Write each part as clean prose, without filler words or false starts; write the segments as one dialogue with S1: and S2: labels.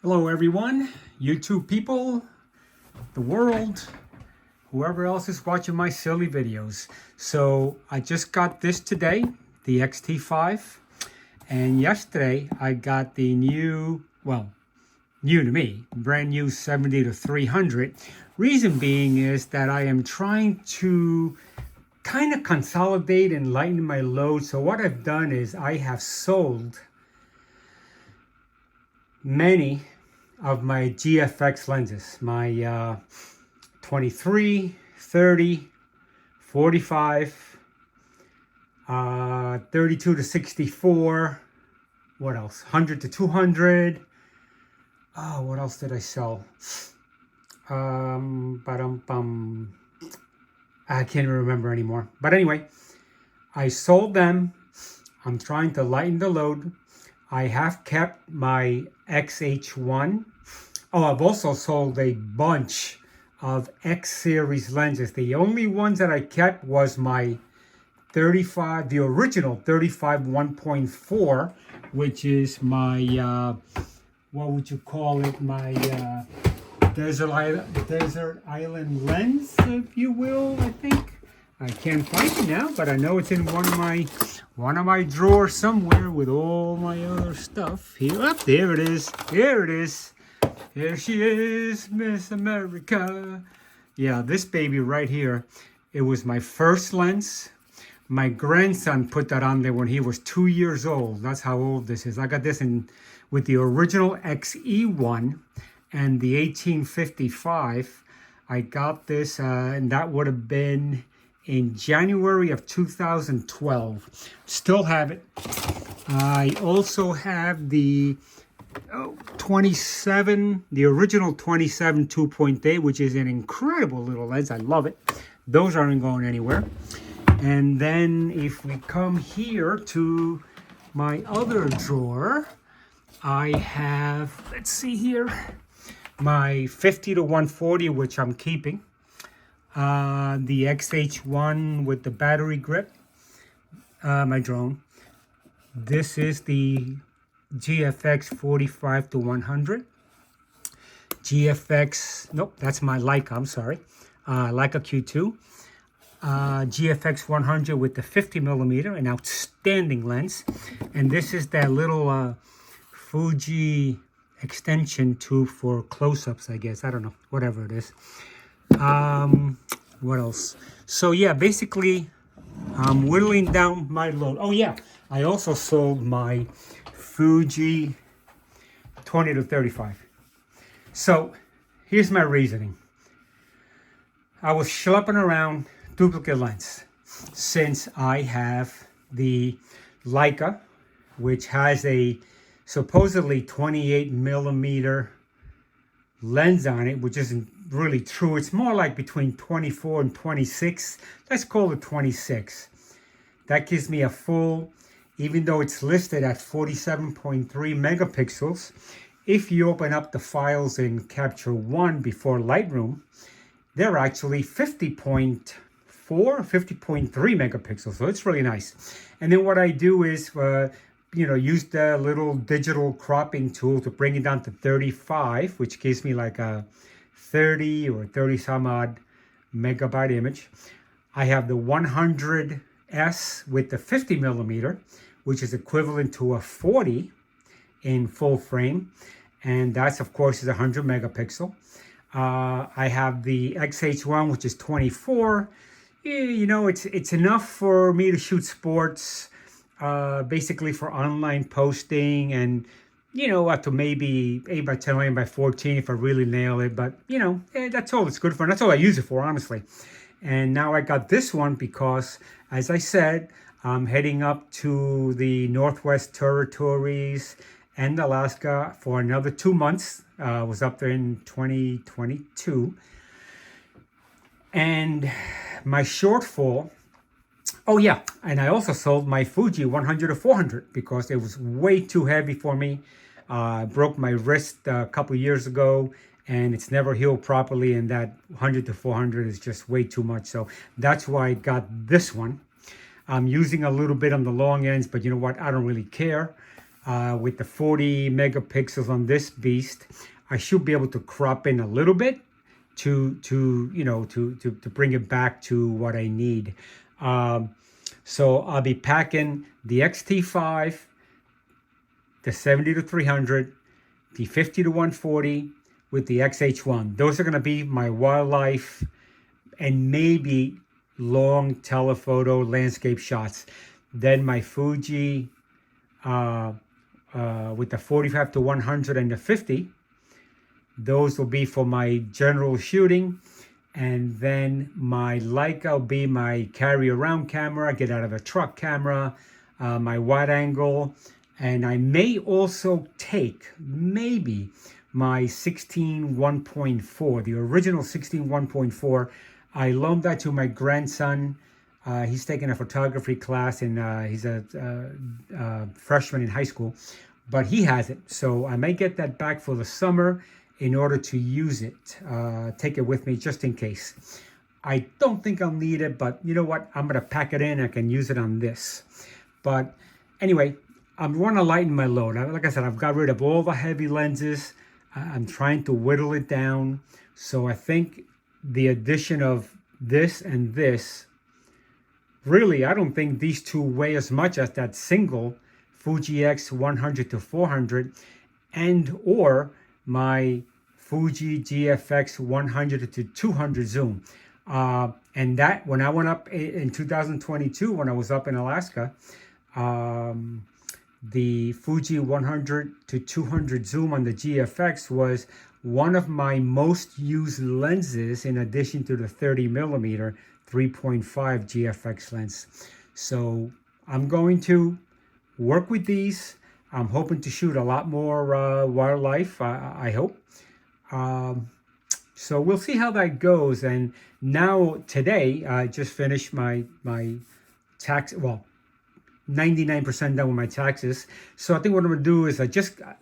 S1: Hello everyone, YouTube people, the world, whoever else is watching my silly videos. So I just got this today, the X-T5, and yesterday I got the new, well, new to me, brand new 70 to 300. Reason being is that I am trying to kind of consolidate and lighten my load. So what I've done is I have sold many of my GFX lenses, my 23, 30, 45, 32 to 64, what else? 100 to 200. Oh, what else did I sell? I can't remember anymore. But anyway, I sold them. I'm trying to lighten the load. I have kept my XH1. Oh, I've also sold a bunch of X series lenses. The only ones that I kept was my 35, the original 35 1.4, which is my, what would you call it? My desert island lens, if you will, I think. I can't find it now, but I know it's in one of my drawers somewhere with all my other stuff. Here, up there it is. There it is. There she is, Miss America. Yeah, this baby right here. It was my first lens. My grandson put that on there when he was 2 years old. That's how old this is. I got this in with the original XE1 and the 1855. I got this, and that would have been in January of 2012. Still have it. I also have the 27, the original 27 2.8, which is an incredible little lens. I love it. Those aren't going anywhere. And then if we come here to my other drawer, I have, let's see here, my 50 to 140, which I'm keeping. The XH1 with the battery grip, my drone. This is the GFX 45 to 100. GFX, nope, that's my Leica, I'm sorry. Leica Q2. GFX 100 with the 50 millimeter, an outstanding lens. And this is that little Fuji extension tube for close-ups, I guess. I don't know, whatever it is. What else? So yeah, basically I'm whittling down my load. Oh yeah, I also sold my Fuji 20 to 35. So here's my reasoning. I was schlepping around duplicate lens since I have the Leica, which has a supposedly 28 millimeter lens on it, which isn't really true. It's more like between 24 and 26. Let's call it 26. That gives me a full, even though it's listed at 47.3 megapixels, if you open up the files in Capture One before Lightroom, they're actually 50.4, 50.3 megapixels. So it's really nice. And then what I do is, use the little digital cropping tool to bring it down to 35, which gives me like a 30 or 30 some odd megabyte image. I have the 100S with the 50 millimeter, which is equivalent to a 40 in full frame. And that's, of course, is 100 megapixel. I have the XH1, which is 24. It's enough for me to shoot sports, basically for online posting, and up to maybe 8x10, 8x14 if I really nail it. But that's all it's good for, and that's all I use it for, honestly. And now I got this one because, as I said, I'm heading up to the Northwest Territories and Alaska for another 2 months. I was up there in 2022. And my shortfall, oh yeah, and I also sold my Fuji 100 to 400 because it was way too heavy for me. I broke my wrist a couple years ago, and it's never healed properly, and that 100 to 400 is just way too much. So that's why I got this one. I'm using a little bit on the long ends, but you know what? I don't really care. with the 40 megapixels on this beast, I should be able to crop in a little bit to bring it back to what I need. So I'll be packing the X-T5, the 70 to 300, the 50 to 140 with the XH1. Those are going to be my wildlife and maybe long telephoto landscape shots. Then my Fuji with the 45 to 100 and the 50. Those will be for my general shooting. And then my Leica will be my carry around camera, get out of the truck camera, my wide angle. And I may also take maybe my 16 1.4, the original 16 1.4. I loaned that to my grandson. He's taking a photography class and he's a freshman in high school, but he has it. So I may get that back for the summer in order to use it, take it with me just in case. I don't think I'll need it, but you know what? I'm gonna pack it in. I can use it on this. But anyway, I want to lighten my load. Like I said, I've got rid of all the heavy lenses. I'm trying to whittle it down. So I think the addition of this and this, really, I don't think these two weigh as much as that single Fuji X 100 to 400 and or my Fuji GFX 100 to 200 zoom. And that, when I went up in 2022, when I was up in Alaska, the Fuji 100 to 200 zoom on the GFX was one of my most used lenses, in addition to the 30 millimeter 3.5 GFX lens. So I'm going to work with these. I'm hoping to shoot a lot more wildlife, I hope. So we'll see how that goes. And now today, I just finished my tax, well, 99% done with my taxes. So I think what I'm gonna do is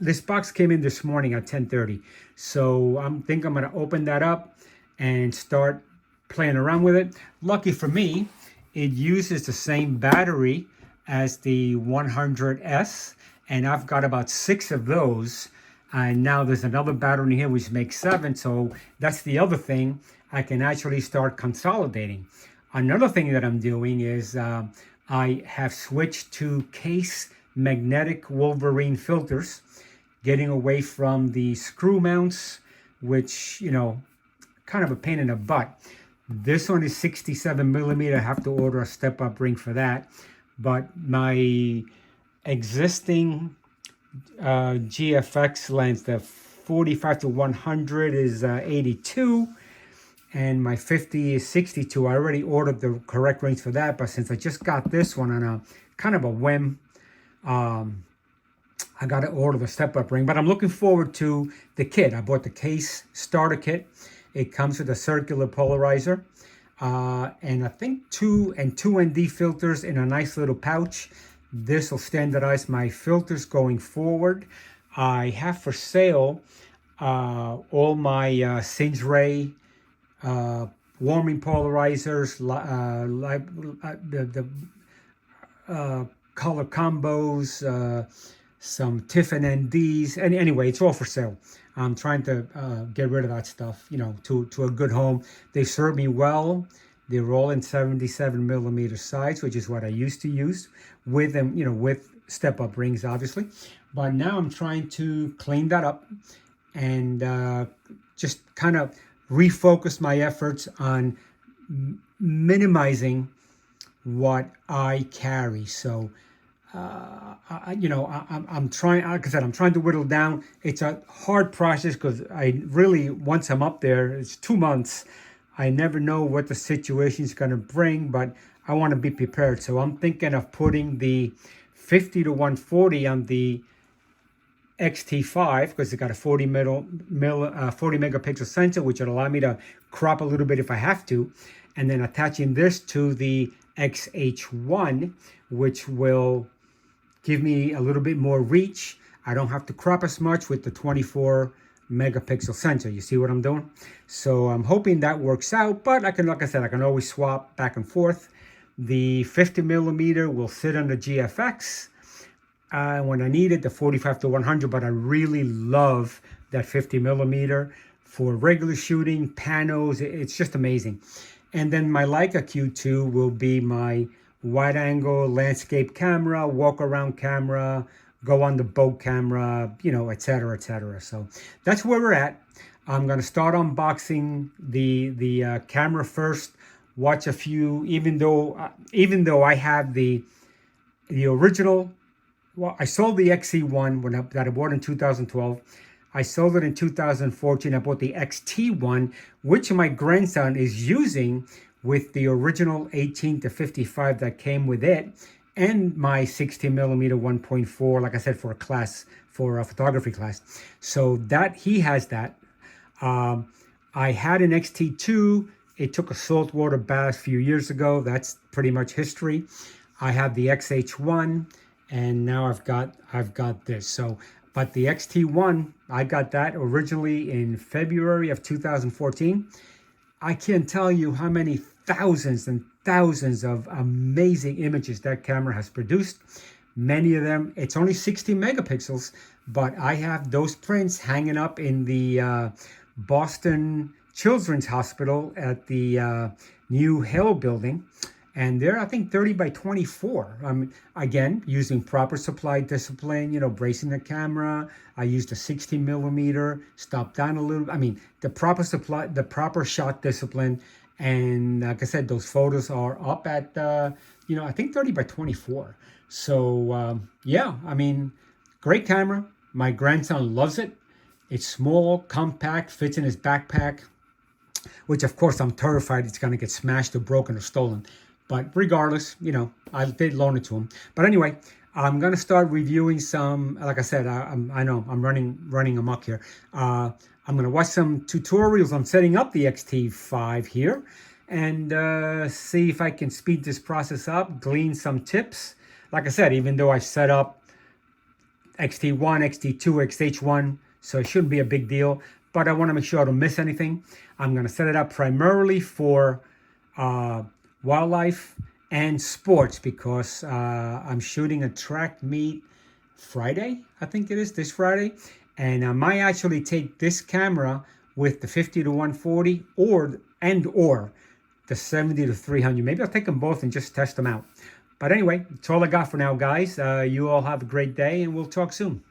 S1: this box came in this morning at 10:30. So I think I'm gonna open that up and start playing around with it. Lucky for me, it uses the same battery as the 100S, and I've got about 6 of those. And now there's another battery in here which makes 7. So that's the other thing. I can actually start consolidating. Another thing that I'm doing is I have switched to case magnetic Wolverine filters, getting away from the screw mounts, which, you know, kind of a pain in the butt. This one is 67 millimeter. I have to order a step-up ring for that. But my existing GFX lens, the 45 to 100 is 82. And my 50 is 62. I already ordered the correct range for that, but since I just got this one on a kind of a whim, I got to order the step-up ring. But I'm looking forward to the kit. I bought the case starter kit. It comes with a circular polarizer, and I think 2 ND filters in a nice little pouch. This will standardize my filters going forward. I have for sale all my Singe-Ray warming polarizers, the color combos, some Tiffin NDs, and anyway, it's all for sale. I'm trying to get rid of that stuff, you know, to a good home. They serve me well. They're all in 77 millimeter size, which is what I used to use with them, you know, with step-up rings, obviously. But now I'm trying to clean that up and just kind of refocus my efforts on minimizing what I carry. So, I'm trying, like I said, I'm trying to whittle down. It's a hard process because I really, once I'm up there, it's 2 months. I never know what the situation is going to bring, but I want to be prepared. So I'm thinking of putting the 50 to 140 on the X-T5 because it's got a 40 megapixel sensor, which will allow me to crop a little bit if I have to, and then attaching this to the XH1, which will give me a little bit more reach. I don't have to crop as much with the 24 megapixel sensor. You see what I'm doing? So I'm hoping that works out, but I can, like I said, I can always swap back and forth. The 50 millimeter will sit on the GFX. when I need it, the 45 to 100, but I really love that 50 millimeter for regular shooting, panos. It's just amazing. And then my Leica Q2 will be my wide angle landscape camera, walk around camera, go on the boat camera, you know, etc., etc. So that's where we're at. I'm going to start unboxing the camera first, watch a few, even though I have the original. Well, I sold the XC1 that I bought in 2012. I sold it in 2014. I bought the XT1, which my grandson is using with the original 18 to 55 that came with it, and my 16 millimeter 1.4, like I said, for a photography class. So that he has that. I had an XT2. It took a saltwater bath a few years ago. That's pretty much history. I have the XH1, and now I've got this. So, but the XT1, I got that originally in February of 2014. I can't tell you how many thousands and thousands of amazing images that camera has produced. Many of them, it's only 60 megapixels, but I have those prints hanging up in the Boston Children's Hospital at the new Hale building. And they're, I think, 30 by 24. Again, using proper supply discipline, you know, bracing the camera. I used a 60 millimeter, stopped down a little. I mean, the proper shot discipline. And like I said, those photos are up at, you know, I think 30 by 24. So, yeah, I mean, great camera. My grandson loves it. It's small, compact, fits in his backpack, which, of course, I'm terrified it's going to get smashed or broken or stolen. But regardless, you know, I did loan it to him. But anyway, I'm going to start reviewing some, like I said, I know I'm running amok here. I'm going to watch some tutorials on setting up the X-T5 here and see if I can speed this process up, glean some tips. Like I said, even though I set up X-T1, X-T2, XH1, so it shouldn't be a big deal. But I want to make sure I don't miss anything. I'm going to set it up primarily for wildlife and sports because I'm shooting a track meet Friday, I think it is, this Friday. And I might actually take this camera with the 50 to 140 or the 70 to 300. Maybe I'll take them both and just test them out. But anyway, that's all I got for now, guys. You all have a great day and we'll talk soon.